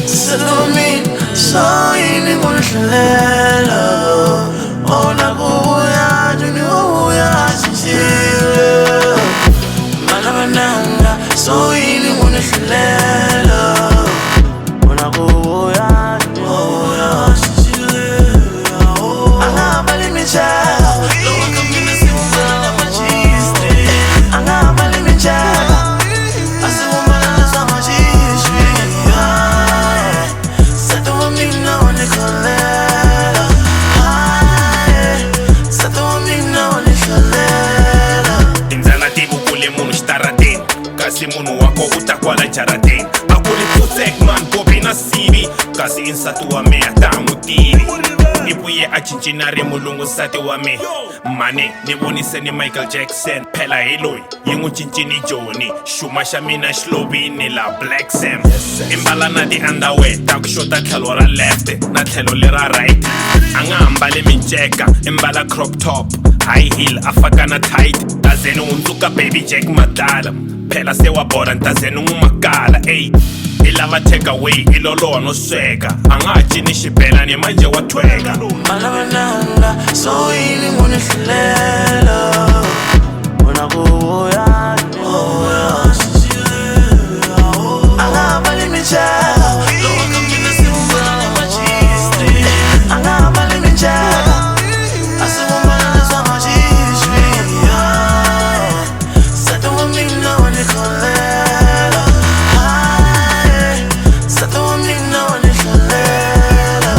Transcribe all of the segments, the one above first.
Salomini, soyini ngonhlelela ona kuya juni uya sishile Malamananga, soyini ngonhlelela ona kuya juni uya sishile Angabali michela Lowa kamina siwumbala na machiste Angabali michela Asiwumbala na sa machiste Kasi munhu wako utakwala jaradeni Akuli putek man bobi na sivi Kasi insati wa me ata mutivi Nibuye achinchinare mulungu sati wa me Mane, nivonise ni Michael Jackson Phela heloi, yingu chinchini Johnny Shuma xa mina xlovini la Black Sam Imbala na di underwear Ta ku xota tlhelo ra left Na tlhelo lera right Anga ambale minceka Imbala crop top High heel, afaka na tight Tazeni unzuka baby Jack Madala Phela se wa bora ntazeni ngumakala ey Ilava take away, iloloa no sweka Anga chini xibelani manje wa tweka Malamananga, soyini ngonhlelela Ona kuya, uya sishile Angabali michela Lowa kamina siwumbala na machiste Angabali michela Asiwumbala na sa machiste Sato wa mina wanikolela Sato wa mina wanikolela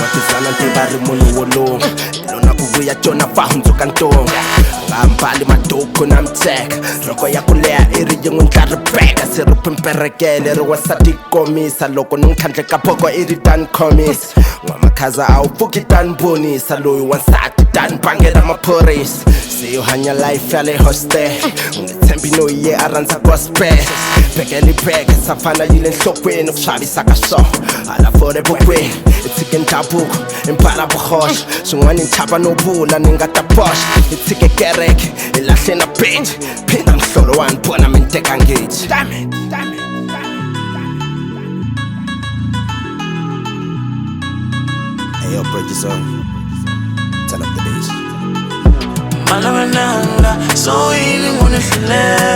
Watizana ntibari munhu wolunga Lona kuvuya jona vahundzuka ntonga Ngambali maduku na mtseka Roko ya kuleha iri yin'we ntlharibeka Se ri pimperekele ri wasati komisa Loko ni nkhandle ka phoko iri tan komisa N'wamakhaza a wu pfuki tan bonisa Loyi wansati tan bangela maphorisa Se yo hanya life ya le hostel Unge tshembi no ye a rhandza gospel Bekeli beke safana yile nhlokweni Ku xavisa ka swo Hala fore bukwini Itshike ndhavuko Impala vuhoxa Swin'wana nchava no vula ni nga ta poxa Itshike kereke Ilahle na beach Phinda nhlolo wa nibona mi nteka ngithi Hey yo producer Turn up the bass Malamananga, soyini ngonhlelela